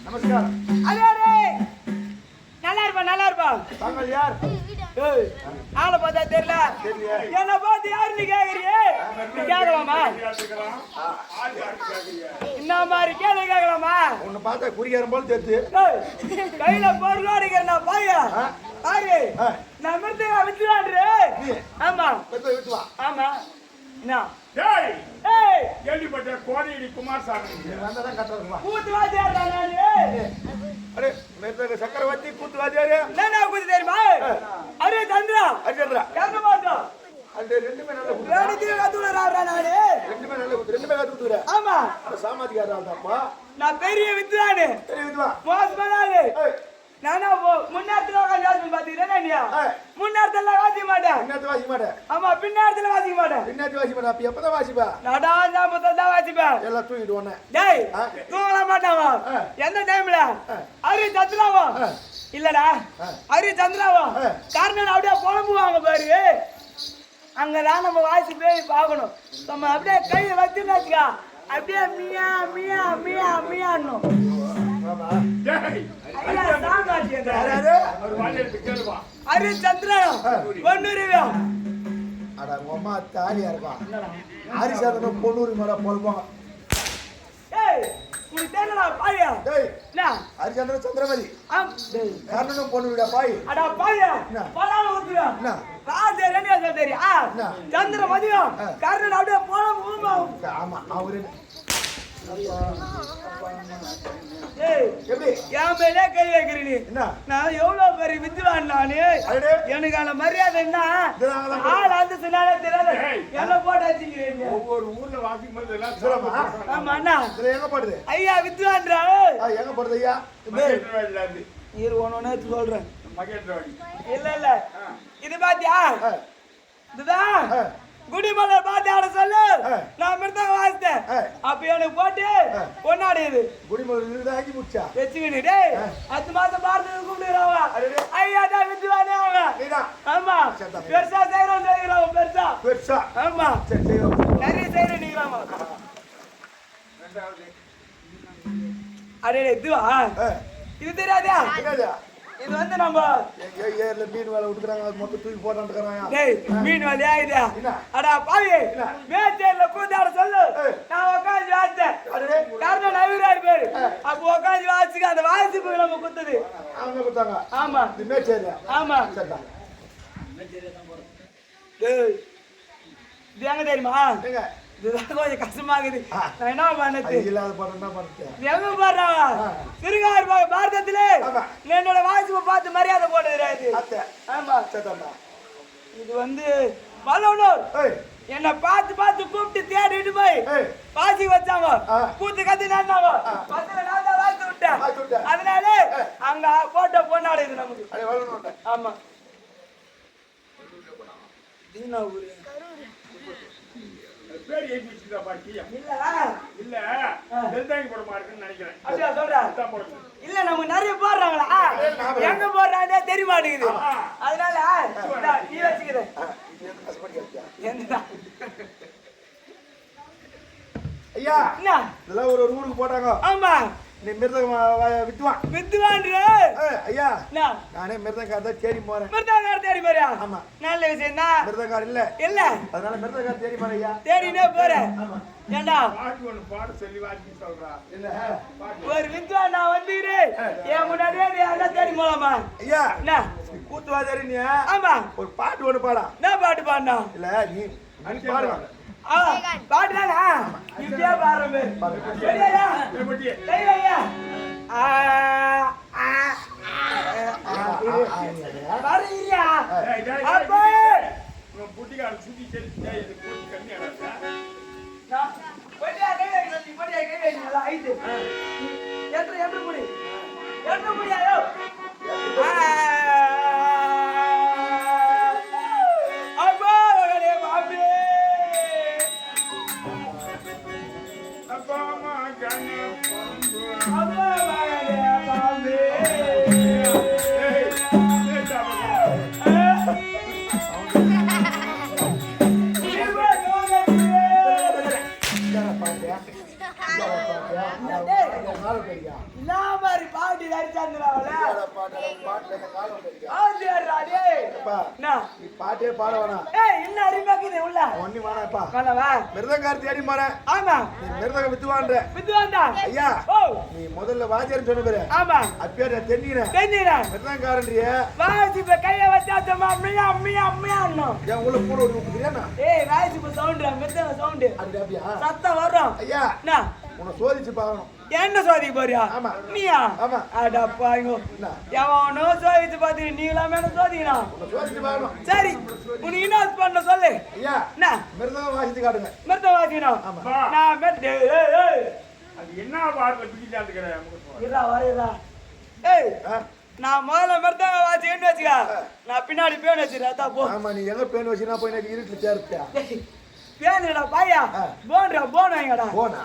நமஸ்காரம். நல்லா இருப்பா நல்லா இருப்பா. தாங்கள் யார்? ஆளை பார்த்தா தெரியல. என்ன பார்த்து யாருன்னு கேக்குறியே? கேட்கலாமா? என்ன மாதிரி கேள்வி கேட்கலாமா? உன்னை பார்த்தா குடிக்காரன் போல தெரியுது. கையில பொருள் அடிக்கிறா பாயா? ஆறு நான் மிருத்து விட்டுவான்று. ஆமா விட்டுவா. ஆமா என்ன கேள்விப்பட்ட கோடியடி குமாரசாமி சக்கரவர்த்தி கூத்துவாதியாரு கூத்து தெரியுமா? அரே சந்திரா அச்சந்திரா கேட்க மாட்டோம். ரெண்டுமே நல்ல கத்துற. ஆமா சாமாதிகாரப்பா நான் பெரிய வித்துவானு மோசமான நானா முன்னேரத்துல வாசி பாத்தீங்கன்னா முன்னேரத்துல வாசிக்க மாட்டேன். ஆமா பின்னேரத்துல வாசிக்க மாட்டேன். அப்ப எப்பதான் வாசிப்பா? நடா தான் வாசிப்பேன். எல்லாம் தூக்கிட்டு ஒண்ணு டேய் தூங்கல மாட்டாவா? எந்த டைம்ல அரி சந்திராவா? இல்லடா அரி சந்திராவா காரணம் அப்படியே புலம்புவாங்க பாரு. அங்கதான் நம்ம வாசி போய் பார்க்கணும். நம்ம அப்படியே கையை வச்சுக்கா அப்படியே மியா மியா மியா மியான்னும். ஹரிச்சந்திரா பொன்னூரியா? அட அம்மா தாலியா இருப்பான். ஹரிச்சந்திரன் பொன்னூரி மேல பொல்வான். ஹரிச்சந்திரன் சந்திரமதி கர்ணனும் பொன்னூரியா பாய். அடா பாயா சந்திரமதியா கர்ணன் அப்படியே போல. ஆமா அவரு என் மேலே கை வைக்கிறீங்க. நான் எவ்வளவு பெரிய வித்துவான் நானு. எனக்கான மரியாதை என்ன ஆள் அந்த சொன்னாலே தெரியாது. என்ன போட்டு வச்சுக்கிறீங்க? ஒவ்வொரு ஊர்ல வாசிக்கும் போது ஆமா அண்ணா எங்க போடுது? ஐயா வித்துவான்றா எங்க போடுது ஐயா? இரு ஒன்னு சொல்றேன். மகேந்திரவாடி இல்ல இல்ல இது பாத்தியா? இதுதான் குடிமலை பாத்து ஆட சொல்லு. நான் மிருதங்க வாசித்தேன். அப்ப எனக்கு போட்டு கொண்டாடியது குடிமலை ஆக்கி முடிச்சா வச்சுக்கிட்டு டேய் 10 மாசம் பாரத கூப்பிடுறாங்க. ஐயா தான் வித்துவானே அவங்க. ஆமா பெருசா செய்யறோம் பெருசா பெருசா. ஆமா நிறைய செய்யற நீங்களாமா. அடே இதுவா இது தெரியாதா? இது வந்து நம்ம ஏர்ல மீன் வேலை விட்டுறாங்க. அது மொத்தம் தூக்கி போட்டான்றாங்க. டேய் மீன் வேலையா இது? அடா பாவி மேச்சேர்ல கூத்தாட சொல்லு. நான் உட்கார்ந்து வாசித்தேன். காரணம் நவீராரு பேரு. அப்ப உட்கார்ந்து வாசிக்க அந்த வாசிப்பு நம்ம குத்துது. அவங்க குத்தாங்க. ஆமா இது மேச்சேர்ல. ஆமா சரிடா. டேய் இது எங்க தெரியுமா? இதுதான் கொஞ்சம் கஷ்டமாகுது. நான் என்ன பண்ணது? இல்லாத படம் என்ன பண்ணிட்டேன்? எங்க போடுறாங்க? சிறுகார் பாரதத்திலே என்னோட வாய்ஸ் பார்த்து மரியாதை போடுறது. ஆமா சத்தம்மா. இது வந்து மலோனூர் என்ன பார்த்து பார்த்து கூப்பிட்டு தேடிட்டு போய் பாசி வச்சாங்க. கூத்து கத்தி நாட்டாங்க. பத்துல நான் தான் வாய்த்து விட்டேன். அதனால அங்க போட்டோ பொண்ணாடு இது நமக்கு. ஆமா தீனா ஊரு பேர் ஏத்தி வச்சிருக்கா பாட்டியா? இல்ல நெல்தாங்கி போட மாட்டேன்னு நினைக்கிறேன். அப்படியா சொல்றா? இல்ல நமக்கு நிறைய போடுறாங்களா, எங்க போடுறாங்க தெரிய மாட்டேங்குது. அதனால நீ வச்சுக்கிறேன். ஐயா என்ன இதெல்லாம் ஒரு ஊருக்கு போட்டாங்க. ஆமா நீ மிருதங்க வித்துவான்ற. ஐயா நானே மிருதங்கார தான் தேடி போறேன். மிருதங்கார தேடி போறியா? ஆமா நல்ல விஷயம் தான். மிருதங்கார இல்ல இல்ல அதனால மிருதங்கார தேடி போறேன். ஐயா தேடினே போறேன். ஏண்டா பாட்டு ஒண்ணு பாட சொல்லி வாங்கி சொல்றா. இல்ல ஒரு வித்வா நான் வந்துறேன். ஏன் முன்னாடியே நீ எல்லாம் தேடி போலாமா? ஐயா என்ன கூத்துவாதாரி நீ? ஆமா ஒரு பாட்டு ஒண்ணு பாடா. என்ன பாட்டு பாடுனா? இல்ல நீ பாடுவா. பாடுறானா? இப்படியே பாருங்க. சரியா? சரியா? பாருங்க. அப்பா உன் புட்டிகார சுத்தி செல்லிட்டே இது போட்டு கண்ணி அடச்சா. நான் போடியா கை நல்லா ஐது. என்ற முடி. என்ற முடியாயோ? அப்பா வகடே பாபி. அப்பா அம்மா கண்ணு பொம்பு. அப்பா வகடே பாபி. பாட்டே பாட வேணாம். என்ன அருமையாக்குது உள்ள ஒண்ணு வேணாப்பா. வேணவா? மிருதங்கார தேடி போறேன். ஆமா நீ மிருதங்க வித்துவான்ற. வித்துவாண்டா ஐயா ஓ நீ முதல்ல வாத்தியார்னு சொன்ன பேரு. ஆமா அப்பயே நான் தெரிஞ்சுக்கிறேன். தெரிஞ்சுக்கிறேன். மிருதங்காரன்றிய வாய்ஸ் இப்ப கைய வச்சாச்சமா மியா மியா மியான்னு. ஏன் உள்ள போட விட்டுக்கிறியானா? ஏய் வாய்ஸ் இப்ப சவுண்ட் மிருதங்க சவுண்ட். அது அப்படியா? சத்தம் வரும். ஐயா என்ன உன்னை சோதிச்சு பார்க்கணும். என்ன சோதிக்க போறியா? ஆமா நீயா? ஆமா அடப்பாங்க. எவனோ சோதிச்சு பாத்து நீங்களா மேல சோதிக்கணும். உன்னை சோதிச்சு பார்க்கணும். சரி உனக்கு என்ன பண்ண சொல்லு. ஐயா என்ன மிருதங்க வாசித்து காட்டுங்க. மிருதங்க வாசிக்கணும். நான் மெட்டு அது என்ன பாட்டுல பிடிச்சாந்துக்கிற இருடா வரேடா. ஏய் நான் முதல்ல மிருதங்க வாசிக்கன்னு வச்சுக்க. நான் பின்னாடி பேன் வச்சிருக்கேன். அதான் போ. ஆமா நீ எங்க பேன் வச்சினா போய் எனக்கு இருட்டுல தேர்த்தியா? பேனுடா பாயா. போன்டா போன் வாங்கடா. போனா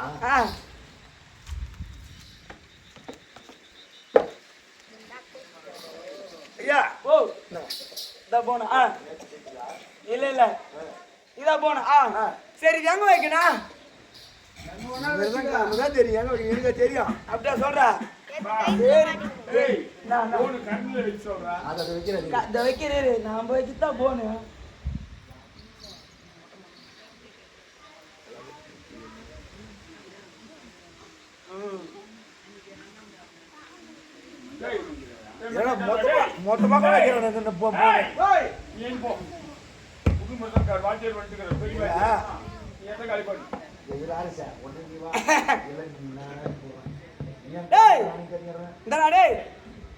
ஐயா ஓ இதா போனா. இல்ல இல்ல இதா போனா. சரி எங்க வைக்கணும்? மிருதங்காரன் தெரியும். எனக்கு தெரியும். அப்படியா சொல்ற? சரி ஏய் நான் போன் கண்ணுல வச்சு சொல்றா. அதை வைக்கிறேன். இந்த வைக்கிறேரு நான் வச்சுதான் போனேன். ஏய் ஏன்னா மொத்தமா வைக்கிறேன். ஏய் நீ போ. புது மதக்கார வாத்தியார் வந்துக்கிற போய் வா. நீ எந்த காலி பண்ணு. டேய் இந்தடா டேய்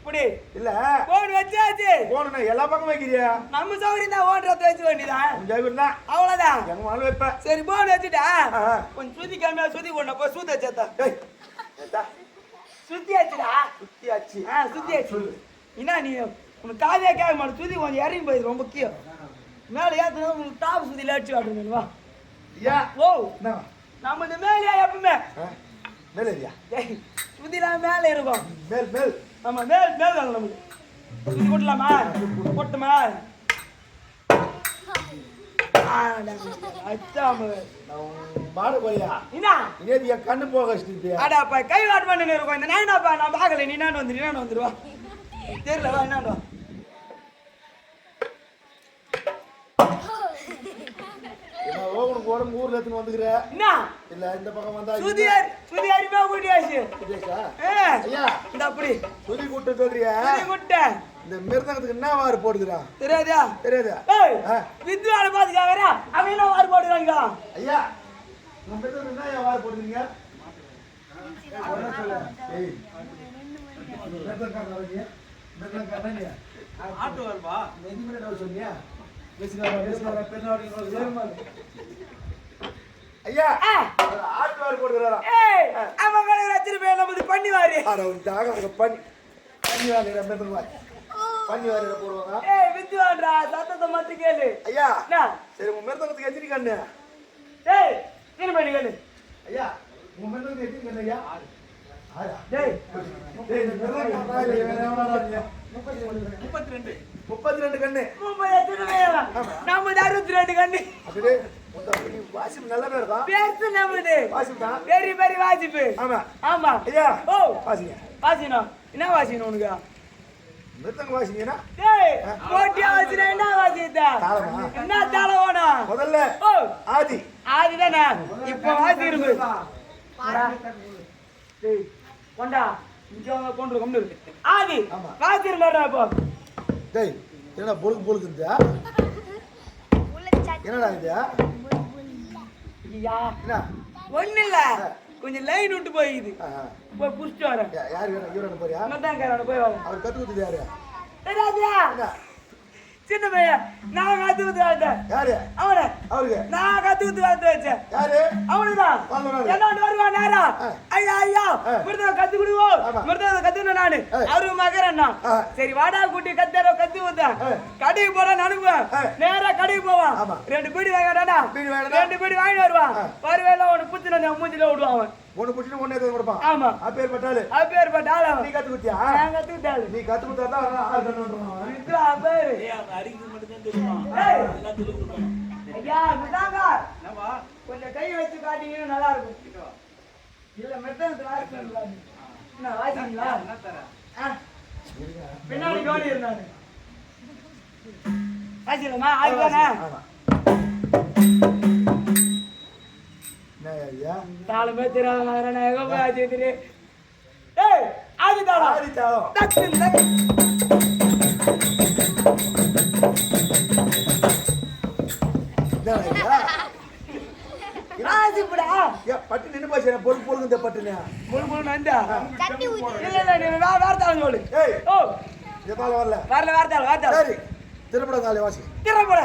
புடி இல்ல போன் வச்சாச்சு. போன எல்லா பக்கம் வைக்கிறியா? நம்ம சௌகரியம் தான் ஓடுறத வச்சு வேண்டியதான். ஜெயகுருதான் அவ்வளவுதான். எங்க மாலு வைப்ப. சரி போன் வச்சுட்டா கொஞ்சம் சுத்தி காமியா சுத்தி கொண்ட போய் சூத்த வச்சா. சுத்தி ஆச்சுடா. சுத்தியாச்சு. சுத்தி ஆச்சு. என்ன நீ உனக்கு காதையா கேட்க மாட்டேன். சுத்தி கொஞ்சம் இறங்கி போயிது ரொம்ப முக்கியம். மேலே ஏற்றுனா உங்களுக்கு டாப் சுத்தில அடிச்சு காட்டுங்க. வா ஐயா ஓ என்ன நம்ம இந்த மேலையா எப்பவுமே மேலேரியா? சுத்திலாம் மேலே இருக்கும். மேல் மேல் ஆமா மேல் மேல் தாங்க நமக்கு. சுத்தி கொட்டலாமா? கொட்டுமா? அச்சாம பாடு போறியா? என்ன நேத்து என் கண்ணு போக வச்சுட்டியா? அடாப்பா கை வாட் பண்ணு இருக்கும். இந்த நாயினாப்பா நான் பார்க்கல. நீ நான் வந்துருவா தெரியல. வா என்னாண்டா என்ன ஓகனுக்கு உடம்பு ஊர்ல எடுத்துன்னு வந்துக்கிற? என்ன இல்ல இந்த பக்கம் வந்தா சுதி அரிமா கூட்டியாச்சு. ஐயா இந்த அப்படி சுதி கூட்டு சொல்றியா? சுதி கூட்ட இந்த மிருதங்கத்துக்கு என்ன வாரு போடுகிறா? தெரியாதா? தெரியாது. வித்வான பாத்துக்காரா அவன் என்ன வாரு போடுறாங்க? ஐயா உங்க பேர் என்ன வியாபாரம் போடுறீங்க சொல்லு ஏய் ஆட்டு வருவா ஐயா ஆட்டுவார் போடுறாரா அவங்க ரச்சிருப்பேன் நமது பண்ணிவாரு பண்ணிவாரு போடுவாங்க வித்துவான்றா சத்தத்தை மட்டும் கேளு ஐயா சரி உங்க மிருதங்கத்துக்கு எத்தனை கண்ணு ஏய் திரும்ப கேளு ஐயா உங்க மிருதங்கத்துக்கு எத்தனை கண்ணு ஐயா டேய் 32 கண்ணு நம்ம 62 கண்ணு அப்படியே வாசிப்பு நல்லா இருக்கும் பேசு நமது வாசிப்பு தான் பெரிய பெரிய வாசிப்பு ஆமா ஆமா ஐயா ஓ வாசிங்க வாசினோம் என்ன வாசினோம் உனக்கு மிருதங்க வாசிங்கன்னா டேய் போட்டியா வாசினா என்ன வாசிதா தாளமா என்ன தாளம் வேணும் முதல்ல ஓ ஆதி ஆதிதானே இப்போ வாசி இருக்கு டேய் கொண்டா இங்க கொண்டு கொண்டு ஆதி வாசி இருந்தாடா இப்போ டேய் என்னடா பொழுக்குந்தா என்னடா இது ஐயா என்ன ஒண்ணு இல்ல கொஞ்சம் லைன் விட்டு போயிது போய் புடிச்சிட்டு வரேன் யாரு வேணும் இவரோட போறியா மத்தாங்காரோட போய் வரேன் அவர் கத்து கொடுத்தது யாரு தெரியாதியா சின்ன பையன் நான் கத்து கொடுத்து வளர்த்தேன் யாரு அவனை அவருக்கு நான் கத்து கொடுத்து வளர்த்து வச்சேன் யாரு அவனுதான் என்ன வருவான் நேரா ஐயா ஐயா மிருதம் கத்து கொடுவோம் மிருதம் கத்துக்கணும் நானு அவரு மகரண்ணா சரி வாடா கூட்டி கத்துறோம் கத்து வந்தேன் கடைக்கு போறான்னு அனுப்புவேன் நேரா கடைக்கு போவான் 2 பீடி வாங்கிட்டாடா 2 பீடி வாங்கி வருவான் வருவேல அவனுக்கு புத்தின மூஞ்சில விடுவான் அவன் ஒண்ணு புடிச்சு ஒண்ணே கொடுப்பான் ஆமா அப்பேற்பட்டாலு அப்பேற்பட்டாலு நீ கத்து கொடுத்தியா நான் கத்துக்கிட்டாளு நீ கத்து கொடுத்தா ஆள் கண்ணுன்றான் இதுல பேரு அரிக்கு மட்டும் தான் தெரியுமா ஏய் எல்லாம் தெரியும் ஐயா விடாங்க என்னவா கொஞ்சம் கை வச்சு காட்டிங்கன்னா நல்லா இருக்கும் இல்ல மெத்தனத்துல வாசிங்களா என்ன வாசிங்களா என்ன தர பின்னாடி கவனி இருந்தாரு வாசிக்கலாமா ஆயிதானே என்ன ஐயா தாளமே தெரியாத எங்க போய் ஆச்சு ஏய் ஆதி தாளம் ஆதி தாளம் டக்கு ராசிப்புடா பட்டு நின்னு போச்சு பொழுது இந்த பட்டுனே முழு வந்தா இல்ல நீ வேற தாளம் சொல்லு ஏய் ஓ இந்த தாளம் வரல வேற தாளம் சரி திருப்பட தாளம் வாசி திருப்பட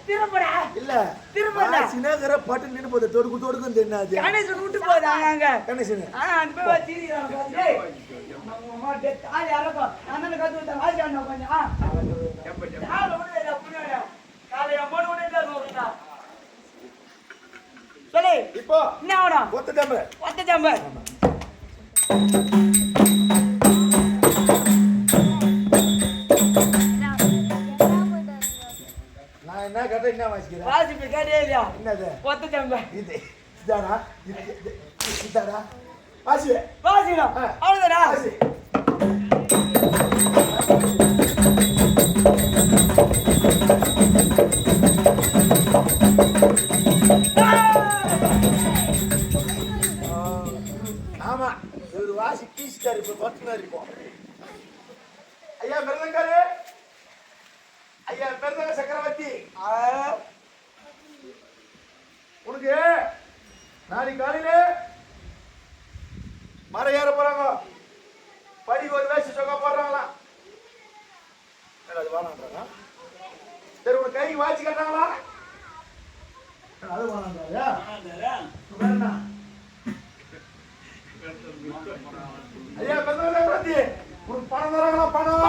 திருப்படா இல்ல திருப்படா சினகர பட்டு நின்னு போது தொடுக்கு தென்னாது கணேசன் விட்டு போதாங்க கணேசன் அன்பே வச்சி டேய் நம்ம அம்மா டெத் ஆளி அரப்பா நான் கத்து விட்ட வாசி அண்ணா கொஞ்சம் ஆளு விடுடா புரியடா காலை அம்மன் விடுடா நோடா சொல்லு இப்போ என்ன ஆவணும் ஒத்த ஜம்ப நான் என்ன கேட்டா என்ன வாசிக்கிறேன் வாசிப்பு கேட்டே இல்லையா என்னது ஒத்த ஜம்ப இது இதாடா இதாடா வாசி வாசிடா அவ்வளவுதானா வாசி ஆமா ஒரு வாசி கீஸ்டார் இப்ப பட்டுனா இருக்கும் ஐயா மிருதங்காரு ஐயா மிருதங்க சக்கரவர்த்தி உனக்கு நாளைக்கு காலையில மரம் ஏற போறாங்க படி ஒரு வேஷ சொக்க போடுறாங்களா அது வாழான்றாங்க சரி உனக்கு கைக்கு வாட்சி கட்டாங்களா அது வாழான்றாயா ஐயா மிருதங்க உனக்கு பணம் தராங்களா பணம்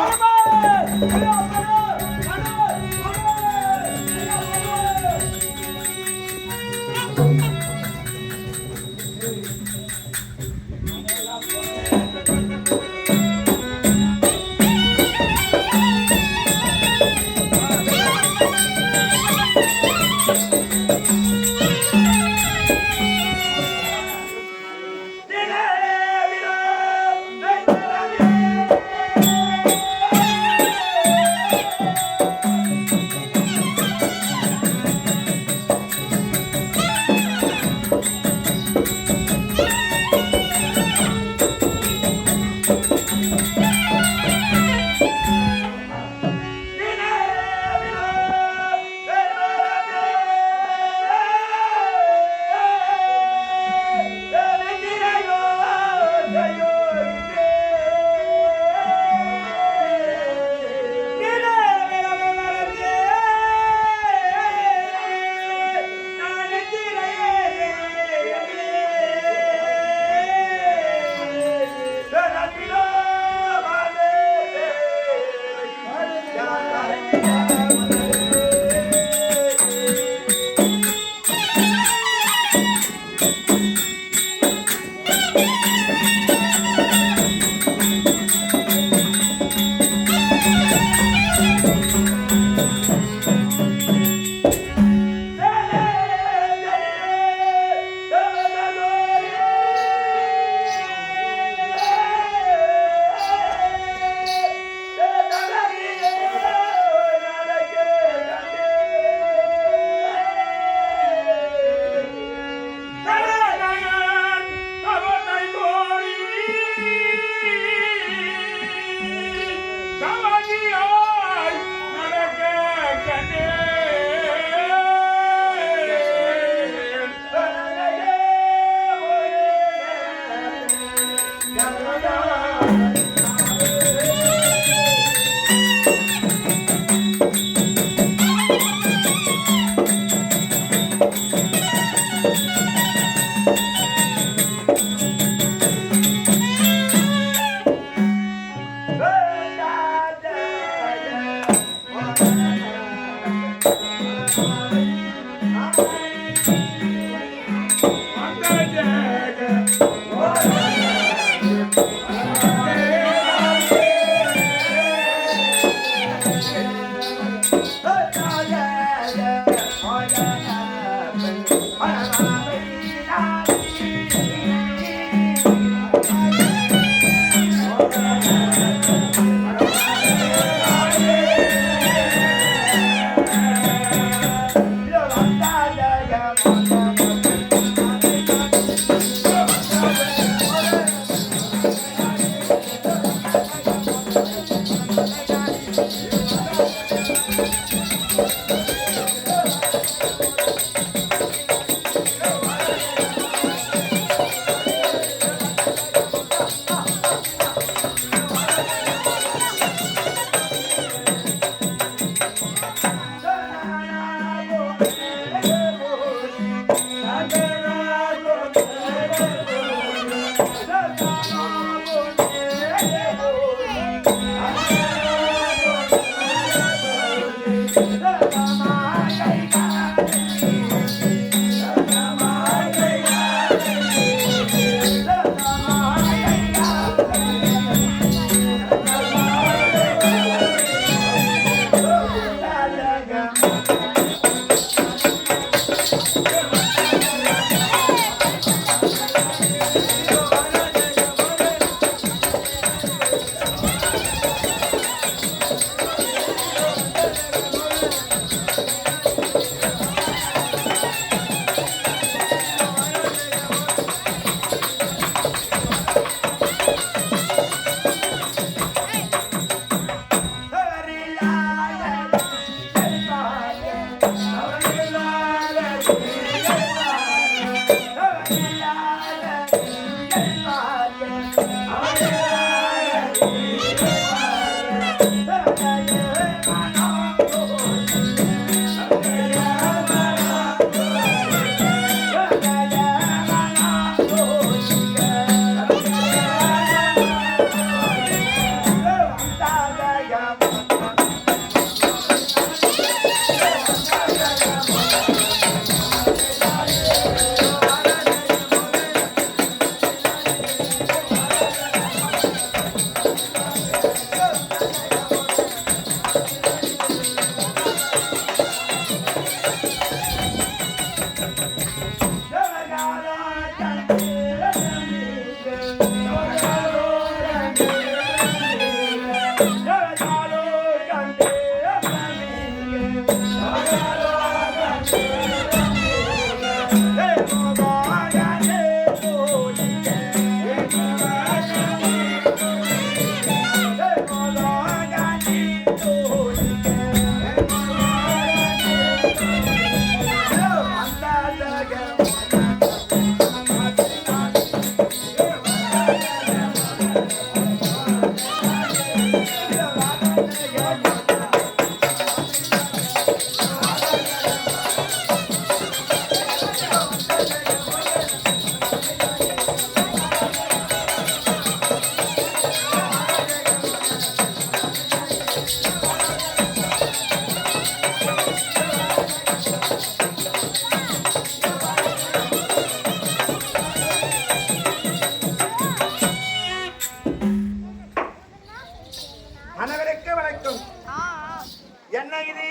என்ன இது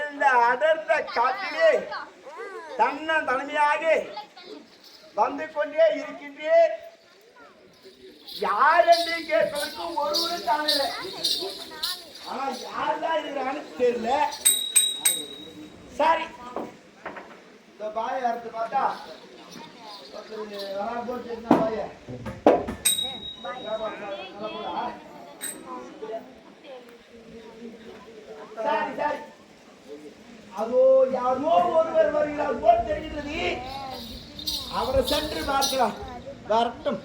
இந்த அடர்ந்த காட்டிலே தலைமையாக வந்து கொண்டே இருக்கின்றேன். யார் என்று கேட்பதற்கு ஒருவரும் காணல. ஆனா யார்தான் இருக்கிறான்னு தெரியல. சரி, இந்த பாய அறுத்து பார்த்தா போட்டு பாய சரி சரி, அதோ யாரோ ஒருவர் வருகிறார் போல் தெரிகிறது. அவரை சென்று பார்க்கலாம். வரட்டும்.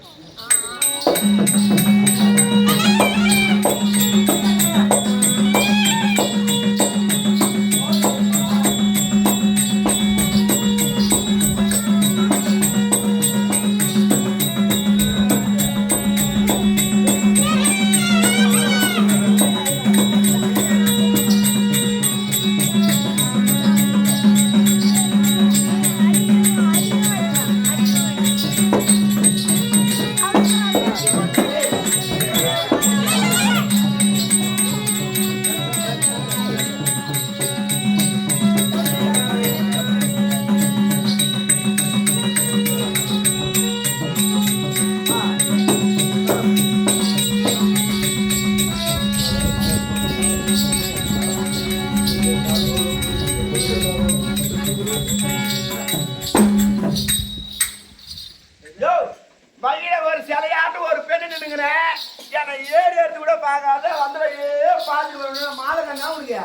ஒரு சிலையாட்டு ஒரு பெண்ணு நின்னுங்கிறேன். என்னை ஏறி எடுத்து கூட பார்க்காத வந்துடையே பார்த்து மாலை கண்ணா உனக்கு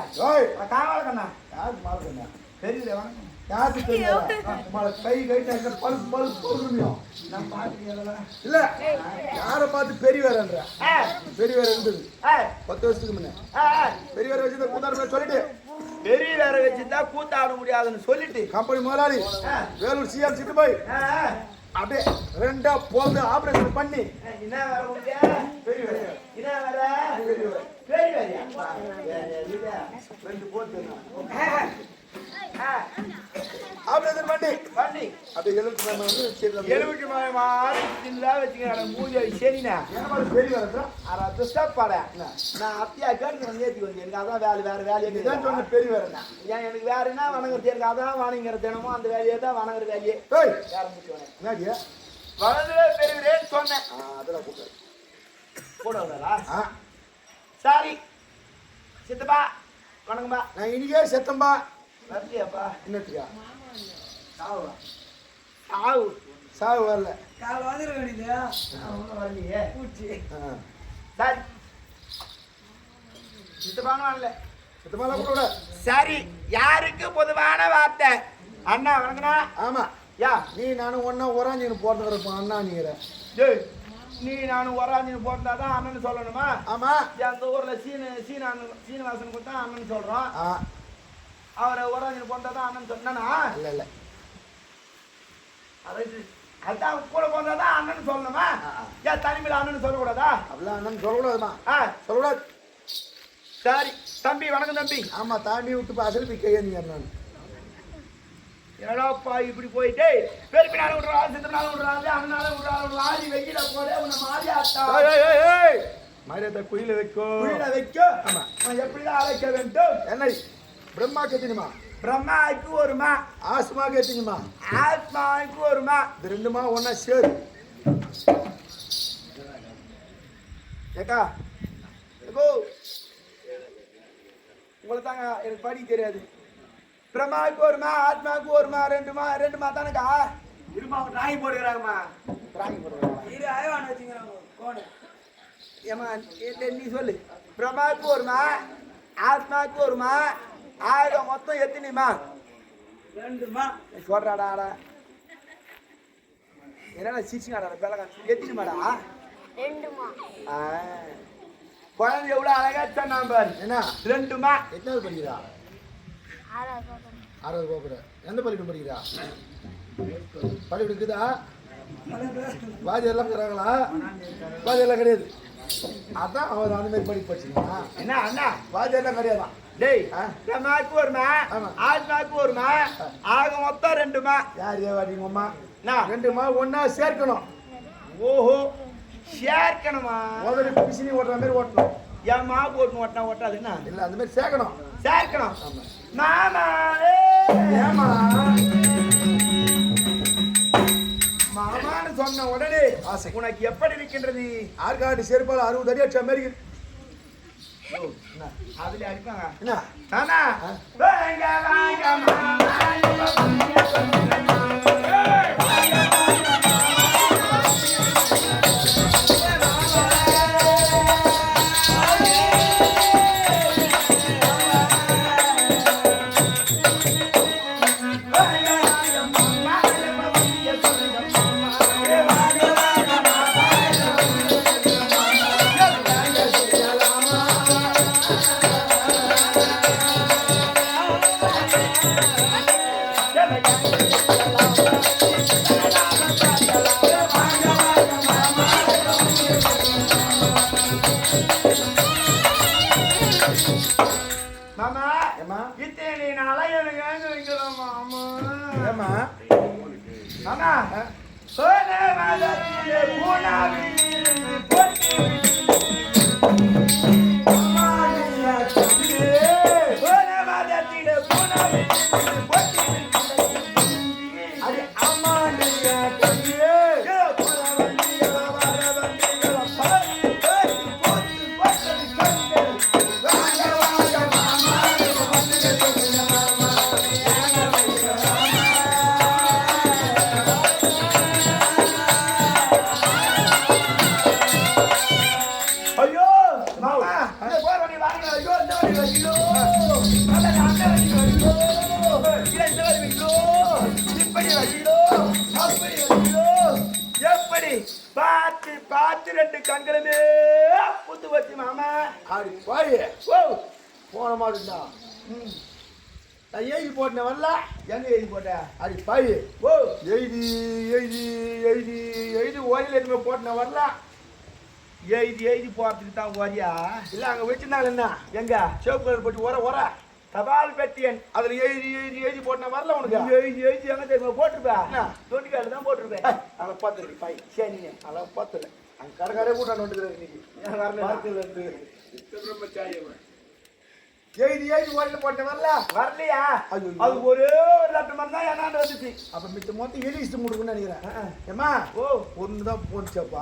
காவால கண்ணா யாரு மாறுக்கண்ணா தெரியல. வணக்கம். யாருக்கு தெரியல? கை கை பல்ஸ் பல்ஸ் போடுறியும் நான் பார்த்து இல்ல யாரை பார்த்து பெரியவரன்ற பெரியவர் இருந்தது 10 வருஷத்துக்கு முன்ன பெரியவரை வச்சு கூத்தாடு சொல்லிட்டு பெரிய வேற வச்சுதான் கூத்தாட முடியாதுன்னு சொல்லிட்டு கம்பெனி முதலாளி வேலூர் சிஎம் சிட்டு போய் அப்படியே 2 போந்து ஆபரேஷன் பண்ணி என்ன வேற பெரிய என்ன வேற பெரிய வேறையா 2 போந்து ஆபரேஷன் பண்ணி அப்படியே 70 மாதம் வச்சுக்க மூஞ்சி சரிண்ணா பெரிய வரா நான் அத்தியா கேட்டு ஏற்றி வந்து எனக்கு அதான் வேலை வேற வேலையை சொன்ன பெரிய வரேன் ஏன் எனக்கு வேற என்ன வணங்குறது எனக்கு அதான் வணங்குற தினமும் அந்த வேலையை தான் வணங்குற வேலையே வேற முடிச்சு வளர்ந்துவே பெரியவரேன்னு சொன்னேன். அதெல்லாம் கூப்பிடு கூட வரா சரி சித்தப்பா வணக்கம்பா. நான் இன்னைக்கே செத்தம்பா வரலையாப்பா என்னத்துக்கா சாவுவா சாவு சாவு வரல கால் வந்துட வேண்டியது ஒன்றும் வரலையே பூச்சி. சரி சித்தப்பான்னு வரல செத்தமாலாம் கூட சரி. யாருக்கு பொதுவான வார்த்தை அண்ணா வணக்கண்ணா. ஆமா யா நீ நானும் ஒன்னா உராஞ்சின்னு போறதுக்கு அண்ணா நீங்கிற டேய் நீ நானும் ஒராஞ்சின்னு போட்டாதான் அண்ணன் சொல்லணுமா? ஆமா அந்த ஊர்ல சீனிவாசன் கொடுத்தா அண்ணன் சொல்றோம். அவரை ஒராஞ்சின்னு போட்டாதான் அண்ணன் சொன்னா இல்ல இல்ல அதான் கூட போந்தாதான் அண்ணன் சொல்லணுமா? ஏன் தனிமையில அண்ணன் சொல்லக்கூடாதா? அப்படிலாம் அண்ணன் சொல்லக்கூடாதுமா சொல்லக்கூடாது. சரி தம்பி வணக்கம் தம்பி. ஆமா தாண்டி விட்டு அசல் போய் கையேந்திங்க நான் என்னடாப்பா இப்படி போயிட்டு பெருப்பினாலும் விடுறா சித்தனாலும் விடுறாங்க அண்ணனாலும் விடுறாங்க ஆடி வெயில போட உன்னை மாறி ஆட்டா மரியாதை குயில வைக்கும் குயில வைக்கும். ஆமா எப்படிதான் அழைக்க வேண்டும்? என்ன பிரம்மா கேத்தினுமா பிரம்மாவுக்கு ஒருமா ஆஸ்மா கேத்தினுமா ஆத்மாவுக்கு ஒருமா இது 2மா ஒன்னா சேரு ஏக்கா ஏகோ உங்களை தாங்க எனக்கு படிக்க தெரியாது. பிரம்மாவுக்கு ஒருமா ஆத்மாவுக்கு ஒருமா 2மா தானேக்கா? இருமா டிராயிங் போடுகிறாங்கம்மா. டிராயிங் போடுறாங்க இது அயவான வச்சுக்கிறாங்க கோணு. ஏமா நீ சொல்லு. பிரம்மாவுக்கு ஒருமா ஆத்மாவுக்கு ஒருமா ஆக மொத்தம் எத்தனைமா? 2மா சொல்றாடா ஆடா என்னடா சிரிச்சுங்காடா பேலக்கா எத்தனைமாடா? 2மா. குழந்தை எவ்வளவு அழகா சொன்னா பாரு. என்ன 2மா. எத்தனாவது படிக்கிறா? 6வது போகிற. எந்த பள்ளிக்கூடம் படிக்கிறா? பள்ளிக்கூடம் இருக்குதா? வாதி எல்லாம் இருக்கிறாங்களா? வாதி எல்லாம் கிடையாது. அதான் அவர் அந்த மாதிரி படிப்பு படிச்சுங்களா? என்ன அண்ணா வாதி எல்லாம் கிடையாதான். டேய் பிரம்மாவுக்கு ஒருமா ஆத்மாவுக்கு ஒருமா ஆக மொத்தம் 2மா. யார் வாடிங்க அம்மா? நான் 2மா ஒன்னா சேர்க்கணும். ஓஹோ சேர்க்கணுமா? முதல்ல பிசினி ஓட்டுற மாதிரி ஓட்டணும். என் மா போட்டு ஓட்டினா ஓட்டாதுன்னா இல்லை அந்த மாதிரி சேர்க்கணும். சேர்க்கணும் ஆமா. மாமா ஏமா மாமான்னு சொன்ன உடனே ஆசை. உனக்கு எப்படி இருக்கின்றது? ஆற்காடு செருப்பால் 60 அடி அடிச்ச மாதிரி இருக்கு. அதுல அடிப்பாங்க என்ன மாமா வாங்க வாங்க மாமா மாமா ஏமா இத்தனை நாளா எனக்கு ஏங்க வைக்கலாம் மாமா ஏமா மாமா சோன மலரிலே பூனாவிலிருந்து பொட்டி மாமாடியா தம்பியே சோன மலரிலே பூனாவிலிருந்து பொட்டி அது அம்மாடியா தம்பியே ஐயோ மாமா இந்த போற வண்டி வாங்க ஐயோ இந்த வண்டி ஐயோ அந்த அந்த வண்டி ஐயோ இல்ல இந்த வண்டி ஐயோ இப்படி ஐயோ அப்படி ஐயோ எப்படி பார்த்து பார்த்து ரெண்டு கண்களுமே புத்து வச்சு மாமா ஆடி பாய் ஓ போன மாட்டா நான் எழுதி போட்டேன் வரல எங்க எழுதி போட்ட அடி பாய் ஓ எழுதி எழுதி எழுதி எழுதி ஓரியில் எதுவுமே போட்டேன் வரல எழுதி எழுதி போறதுக்கு தான் ஓரியா இல்லை அங்கே வச்சிருந்தாங்க என்ன எங்க சிவப்பு கலர் போட்டு வர தபால் பெட்டியன் அதில் எழுதி எழுதி எழுதி போட்டேன் வரல உனக்கு எழுதி எழுதி எங்க தெரியுமா போட்டிருப்பேன் என்ன? தொண்டிக்கால தான் போட்டிருப்பேன் அதை பார்த்துருக்கு பாய் சரி அதை பார்த்துல அங்கே கடைக்காரே கூட்டாண்டு வந்துக்கிறாரு இன்னைக்கு வரல பார்த்துல இருந்து எழுதி எழுதி ஓரியில் போட்டேன் வரல வரலையா ஐயோ. அது ஒரே ஒரு லட்சம் மட்டும் தான் என்னாண்டு வந்துச்சு அப்போ மித்த மொத்தம் எழுதிச்சு முடிக்கணும்னு நினைக்கிறேன் ஏம்மா ஓ ஒன்று தான் போனுச்சப்பா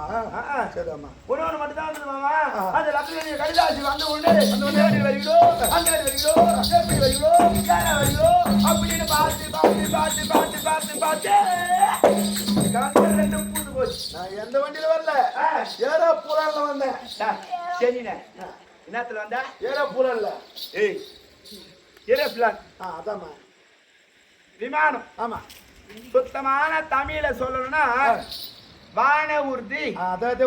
சரிம்மா ஒன்று மட்டும் தான் வந்தது மாமா ஆ. அந்த லட்சம் நீங்க கடிதாசி வந்த உடனே அந்த உடனே வருகிறோ அந்த வருகிறோ எப்படி வருகிறோ யாரா வருகிறோ அப்படின்னு பார்த்து பார்த்து பார்த்து பார்த்து பார்த்து பார்த்து கணக்கு ரெண்டும் பூந்து போச்சு நான் எந்த வண்டியில் வரல ஆ. ஏரோ பூரான்ல வந்தேன் சரிண்ணே என்னத்துல வந்தா ஏரோ பூரான்ல ஏய் ஏரோப்ளான் அதாம்மா விமானம் ஆமாம் சுத்தமான தமிழ சொல்லணும்னா வான ஊர்தி அதான்